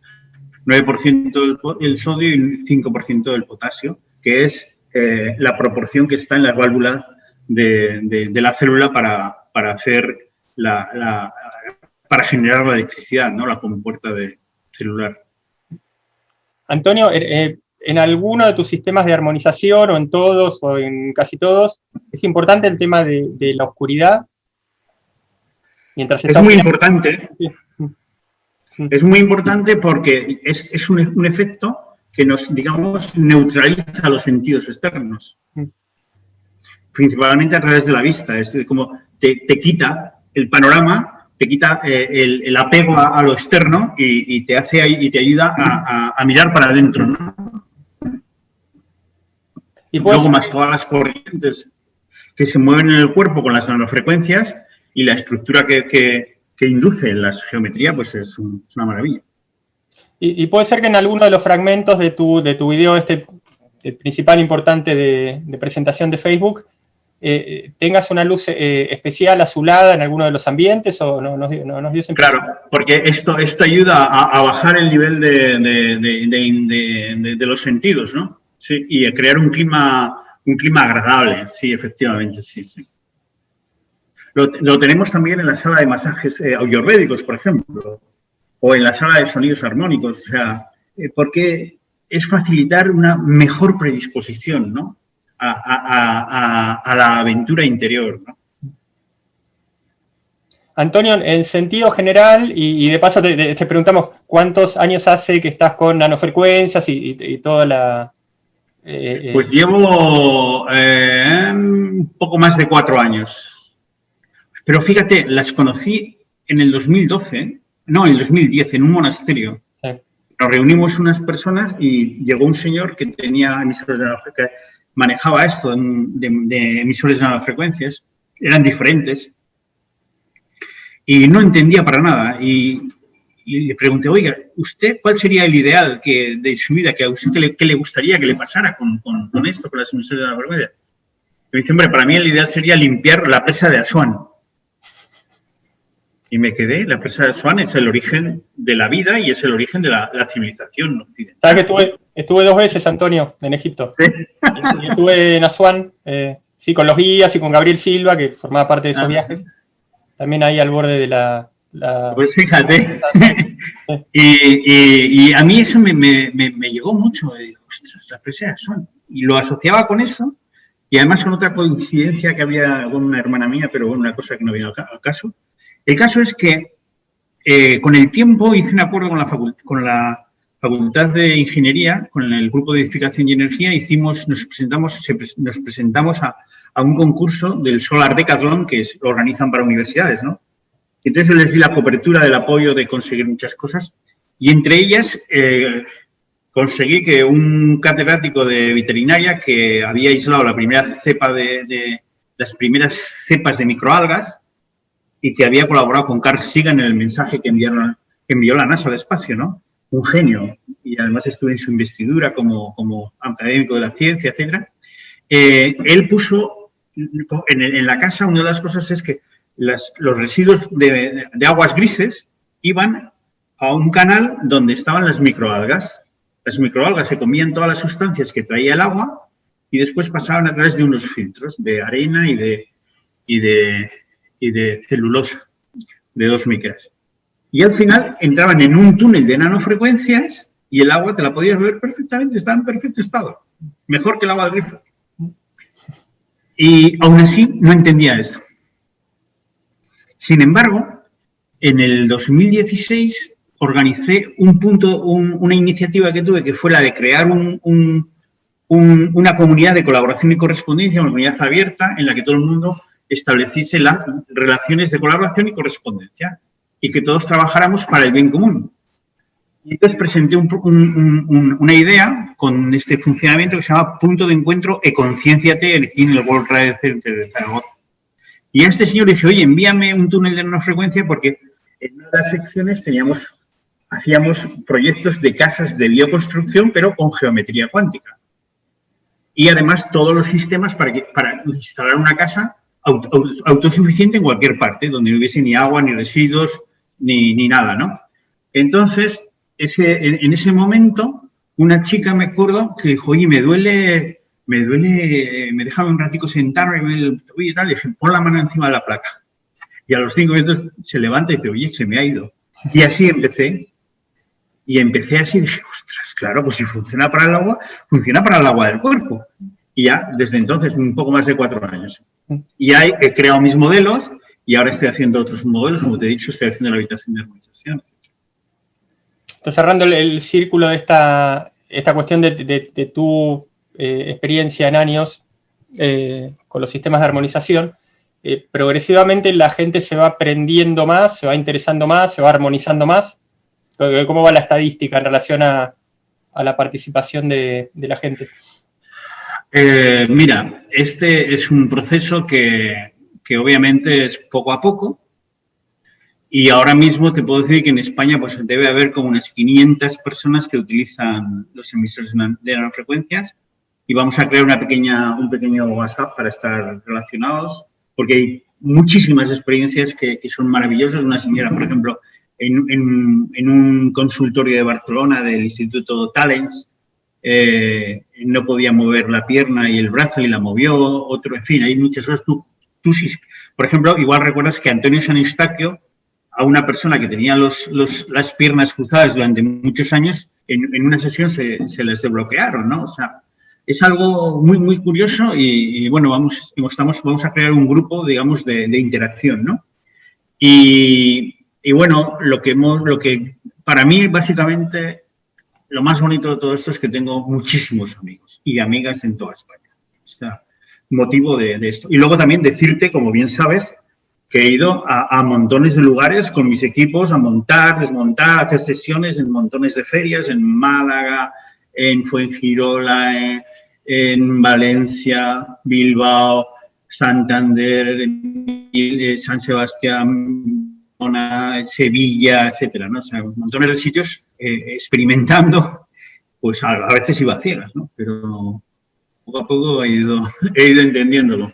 9% del sodio y 5% del potasio, que es la proporción que está en la válvula de la célula para hacer para generar la electricidad, ¿no? La compuerta celular. Antonio, en alguno de tus sistemas de armonización, o en todos, o en casi todos, es importante el tema de la oscuridad. Es muy importante. Es muy importante porque es un efecto que nos, digamos, neutraliza los sentidos externos. Principalmente a través de la vista. Es como te quita el panorama, te quita el apego a lo externo y te ayuda a mirar para adentro, ¿no? Y luego más todas las corrientes que se mueven en el cuerpo con las nanofrecuencias y la estructura que induce la geometría, pues es una maravilla. Y puede ser que en alguno de los fragmentos de tu video, el principal importante de presentación de Facebook, tengas una luz especial azulada en alguno de los ambientes, o no nos dio esa impresión. Claro, porque esto ayuda a bajar el nivel de los sentidos, ¿no? Sí, y a crear un clima agradable, sí, efectivamente, sí. Lo tenemos también en la sala de masajes ayurvédicos, por ejemplo, o en la sala de sonidos armónicos, o sea, porque es facilitar una mejor predisposición, ¿no? a la aventura interior, ¿no? Antonio, en sentido general, y de paso te preguntamos cuántos años hace que estás con nanofrecuencias y toda la... Pues llevo un poco más de 4 años. Pero fíjate, las conocí en el 2012, no, en el 2010, en un monasterio. Sí. Nos reunimos unas personas y llegó un señor que tenía emisores de que manejaba esto de emisores de nanofrecuencias, eran diferentes, y no entendía para nada. Y le pregunté, oiga, ¿usted cuál sería el ideal de su vida? ¿Que a usted qué le gustaría que le pasara con esto, con las emisiones de nanofrecuencias? Y me dice, hombre, para mí el ideal sería limpiar la presa de Asuán. Y me quedé, la presa de Asuán es el origen de la vida y es el origen de la civilización occidental. ¿Sabes que estuve 2 veces, Antonio, en Egipto? Sí. Y estuve en Asuán, sí, con los guías y con Gabriel Silva, que formaba parte de esos viajes. También ahí al borde de la... Pues fíjate. y a mí eso me llegó mucho. Ostras, la presa de Asuán. Y lo asociaba con eso. Y además con otra coincidencia que había con una hermana mía, pero bueno, una cosa que no viene al caso. El caso es que con el tiempo hice un acuerdo con la Facultad de Ingeniería, con el Grupo de Edificación y Energía, nos presentamos a un concurso del Solar Decathlon que lo organizan para universidades, ¿no? Entonces yo les di la cobertura del apoyo de conseguir muchas cosas y entre ellas conseguí que un catedrático de veterinaria que había aislado la primera cepa las primeras cepas de microalgas y que había colaborado con Carl Sagan en el mensaje que envió la NASA al espacio, ¿no? Un genio. Y además estuve en su investidura como académico de la ciencia, etc. Él puso en la casa, una de las cosas es que los residuos de aguas grises iban a un canal donde estaban las microalgas. Las microalgas se comían todas las sustancias que traía el agua y después pasaban a través de unos filtros de arena y de celulosa de 2 micras. Y al final entraban en un túnel de nanofrecuencias y el agua te la podías beber perfectamente, estaba en perfecto estado. Mejor que el agua del grifo. Y aún así no entendía esto. Sin embargo, en el 2016 organicé una iniciativa que tuve que fue la de crear una comunidad de colaboración y correspondencia, una comunidad abierta en la que todo el mundo estableciese las relaciones de colaboración y correspondencia y que todos trabajáramos para el bien común. Y entonces presenté una idea con este funcionamiento que se llama Punto de Encuentro Econciénciate en el World Trade Center de Zaragoza. Y a este señor le dije, oye, envíame un túnel de nanofrecuencia porque en una de las secciones hacíamos proyectos de casas de bioconstrucción, pero con geometría cuántica. Y además todos los sistemas para instalar una casa autosuficiente en cualquier parte, donde no hubiese ni agua, ni residuos, ni nada, ¿no? Entonces, en ese momento, una chica, me acuerdo, que dijo, oye, me duele, déjame un ratico sentarme, oye, tal, y dije, pon la mano encima de la placa. Y a los 5 minutos se levanta y dice, oye, se me ha ido. Y así empecé. Y empecé así y dije, ostras, claro, pues si funciona para el agua, funciona para el agua del cuerpo. Y ya, desde entonces, un poco más de 4 años. Y ahí he creado mis modelos y ahora estoy haciendo otros modelos. Como te he dicho, estoy haciendo la habitación de armonización. Entonces, cerrando el círculo de esta cuestión de tu experiencia en años con los sistemas de armonización, progresivamente la gente se va aprendiendo más, se va interesando más, se va armonizando más. ¿Cómo va la estadística en relación a la participación de la gente? Mira, este es un proceso que obviamente es poco a poco y ahora mismo te puedo decir que en España pues debe haber como unas 500 personas que utilizan los emisores de nanofrecuencias y vamos a crear un pequeño WhatsApp para estar relacionados porque hay muchísimas experiencias que son maravillosas. Una señora, por ejemplo, en un consultorio de Barcelona del Instituto Talents, no podía mover la pierna y el brazo y la movió, otro, en fin, hay muchas cosas. Tú sí, por ejemplo, igual recuerdas que Antonio San Eustaquio, a una persona que tenía las piernas cruzadas durante muchos años, en una sesión se les desbloquearon, ¿no? O sea, es algo muy, muy curioso y bueno, vamos a crear un grupo, digamos, de interacción, ¿no? Y bueno, lo que para mí, básicamente, lo más bonito de todo esto es que tengo muchísimos amigos y amigas en toda España. O sea, motivo de esto. Y luego también decirte, como bien sabes, que he ido a montones de lugares con mis equipos a montar, desmontar, hacer sesiones en montones de ferias, en Málaga, en Fuengirola, en Valencia, Bilbao, Santander, San Sebastián, Sevilla, etcétera, ¿no? O sea, montones de sitios experimentando, pues a veces iba a ciegas, ¿no? Pero poco a poco he ido entendiéndolo.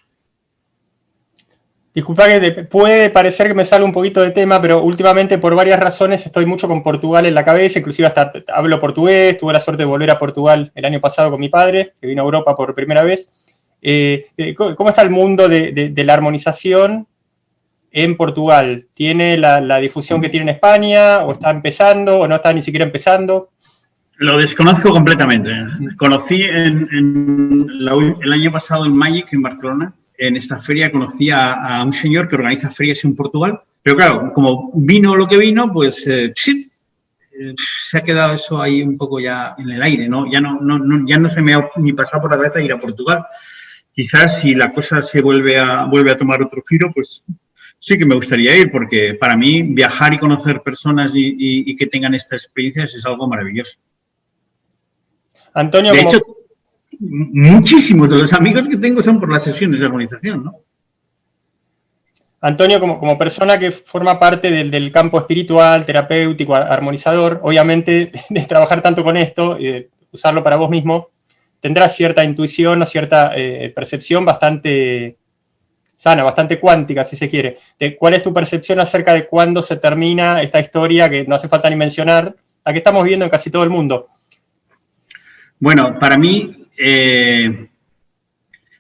Disculpa que puede parecer que me sale un poquito de tema, pero últimamente por varias razones estoy mucho con Portugal en la cabeza, inclusive hasta hablo portugués, tuve la suerte de volver a Portugal el año pasado con mi padre, que vino a Europa por primera vez. ¿Cómo está el mundo de la armonización en Portugal? ¿Tiene la difusión que tiene en España, o está empezando, o no está ni siquiera empezando? Lo desconozco completamente. Conocí el año pasado en Magic, en Barcelona. En esta feria conocí a un señor que organiza ferias en Portugal, pero claro, como vino lo que vino, pues sí, se ha quedado eso ahí un poco ya en el aire, ¿no? Ya no se me ha ni pasado por la cabeza ir a Portugal. Quizás si la cosa se vuelve a tomar otro giro, pues sí que me gustaría ir, porque para mí viajar y conocer personas y que tengan estas experiencias es algo maravilloso. Antonio, de hecho, muchísimos de los amigos que tengo son por las sesiones de armonización, ¿no? Antonio, como persona que forma parte del campo espiritual, terapéutico, armonizador, obviamente de trabajar tanto con esto, usarlo para vos mismo, tendrás cierta intuición o cierta percepción bastante sana, bastante cuántica, si se quiere. ¿Cuál es tu percepción acerca de cuándo se termina esta historia que no hace falta ni mencionar, la que estamos viendo en casi todo el mundo? Bueno, para mí,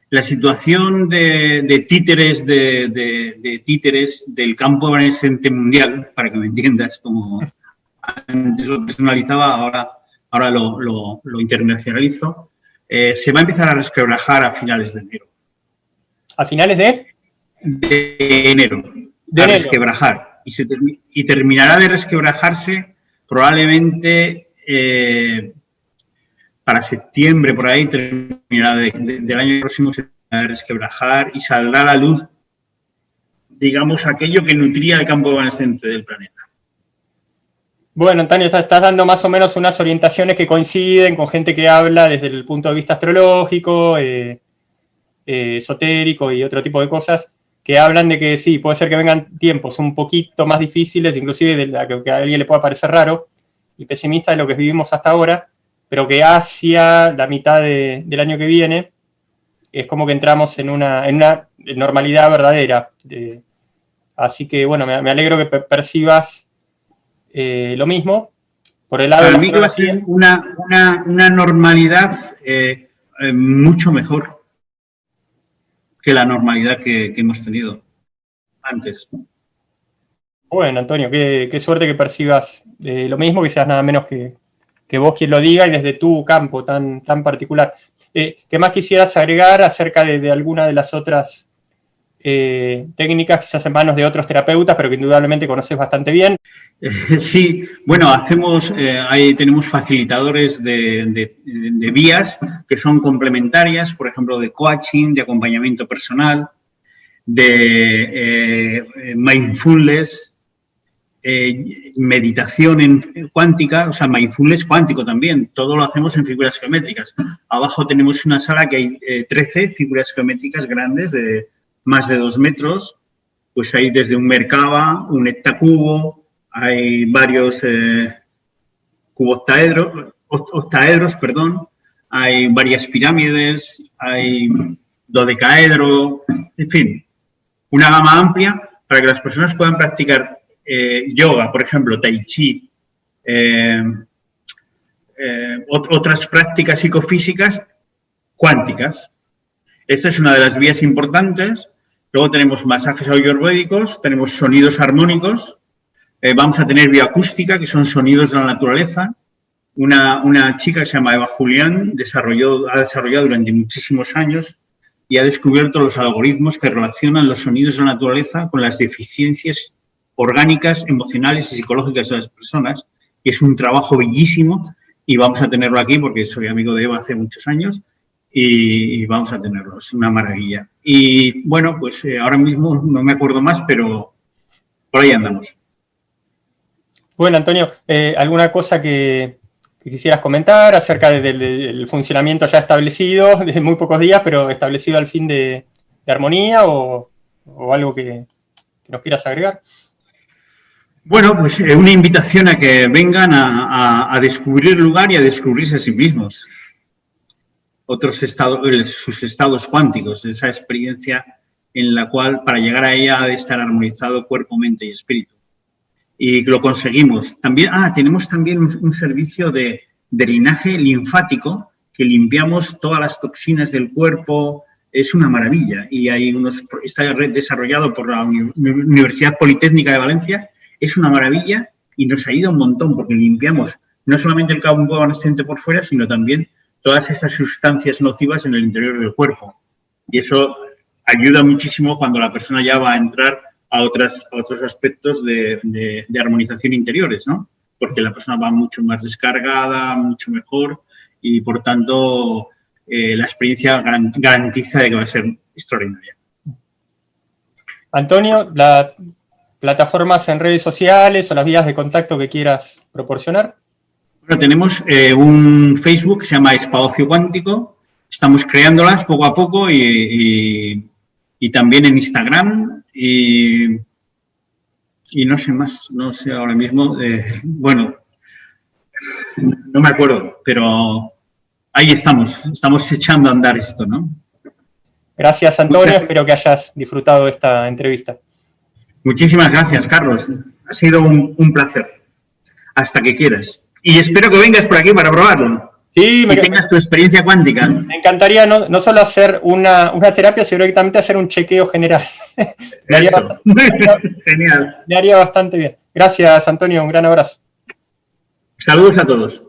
la situación de títeres de títeres del campo evanescente mundial, para que me entiendas, como antes lo personalizaba, ahora lo internacionalizo, se va a empezar a resquebrajar a finales de enero. ¿A finales de? De enero. Resquebrajar. Y terminará de resquebrajarse probablemente para septiembre, por ahí, terminará del año próximo, se va a resquebrajar y saldrá a la luz, digamos, aquello que nutría el campo evanescente del planeta. Bueno, Antonio, estás dando más o menos unas orientaciones que coinciden con gente que habla desde el punto de vista astrológico, esotérico y otro tipo de cosas, que hablan de que sí, puede ser que vengan tiempos un poquito más difíciles, inclusive de la que a alguien le pueda parecer raro y pesimista de lo que vivimos hasta ahora, pero que hacia la mitad del año que viene es como que entramos en una normalidad verdadera. Así que, bueno, me alegro que percibas lo mismo. Por el lado Para mí que va a ser una normalidad mucho mejor que la normalidad que hemos tenido antes. Bueno, Antonio, qué suerte que percibas lo mismo, que seas nada menos que vos quien lo diga y desde tu campo tan particular. ¿Qué más quisieras agregar acerca de alguna de las otras técnicas, quizás en manos de otros terapeutas, pero que indudablemente conoces bastante bien? Sí, bueno, tenemos facilitadores de vías que son complementarias, por ejemplo, de coaching, de acompañamiento personal, de mindfulness, meditación cuántica, o sea, mindfulness cuántico también. Todo lo hacemos en figuras geométricas. Abajo tenemos una sala que hay 13 figuras geométricas grandes de más de 2 metros. Pues hay desde un Merkaba, un hectacubo, hay varios octaedros, hay varias pirámides, hay dodecaedro, en fin, una gama amplia para que las personas puedan practicar yoga, por ejemplo, tai chi, otras prácticas psicofísicas cuánticas. Esta es una de las vías importantes. Luego tenemos masajes ayurvédicos, tenemos sonidos armónicos, vamos a tener bioacústica, que son sonidos de la naturaleza. Una chica que se llama Eva Julián ha desarrollado durante muchísimos años y ha descubierto los algoritmos que relacionan los sonidos de la naturaleza con las deficiencias orgánicas, emocionales y psicológicas de las personas. Y es un trabajo bellísimo y vamos a tenerlo aquí porque soy amigo de Eva hace muchos años y vamos a tenerlo. Es una maravilla. Y bueno, pues ahora mismo no me acuerdo más, pero por ahí andamos. Bueno, Antonio, ¿alguna cosa que quisieras comentar acerca del funcionamiento ya establecido, de muy pocos días, pero establecido al fin de Armonía, o algo que nos quieras agregar? Bueno, pues una invitación a que vengan a descubrir el lugar y a descubrirse a sí mismos. Otros estados, sus estados cuánticos, esa experiencia en la cual para llegar a ella ha de estar armonizado cuerpo, mente y espíritu. Y lo conseguimos. También, tenemos también un servicio de drenaje linfático que limpiamos todas las toxinas del cuerpo. Es una maravilla. Y está desarrollado por la Universidad Politécnica de Valencia. Es una maravilla y nos ha ido un montón porque limpiamos no solamente el campo evanescente por fuera, sino también todas esas sustancias nocivas en el interior del cuerpo. Y eso ayuda muchísimo cuando la persona ya va a entrar a otros aspectos de armonización interiores, ¿no? Porque la persona va mucho más descargada, mucho mejor y, por tanto, la experiencia garantiza de que va a ser extraordinaria. Antonio, ¿las plataformas en redes sociales o las vías de contacto que quieras proporcionar? Bueno, tenemos un Facebook que se llama Espacio Cuántico. Estamos creándolas poco a poco y también en Instagram y no sé más, no sé ahora mismo. Bueno, no me acuerdo, pero ahí estamos echando a andar esto, ¿no? Gracias, Antonio. Espero que hayas disfrutado de esta entrevista. Muchísimas gracias, Carlos. Ha sido un placer. Hasta que quieras. Y espero que vengas por aquí para probarlo. Sí, y tengas tu experiencia cuántica. Me encantaría no solo hacer una terapia, sino directamente hacer un chequeo general. Genial. Me haría bastante bien. Gracias, Antonio. Un gran abrazo. Saludos a todos.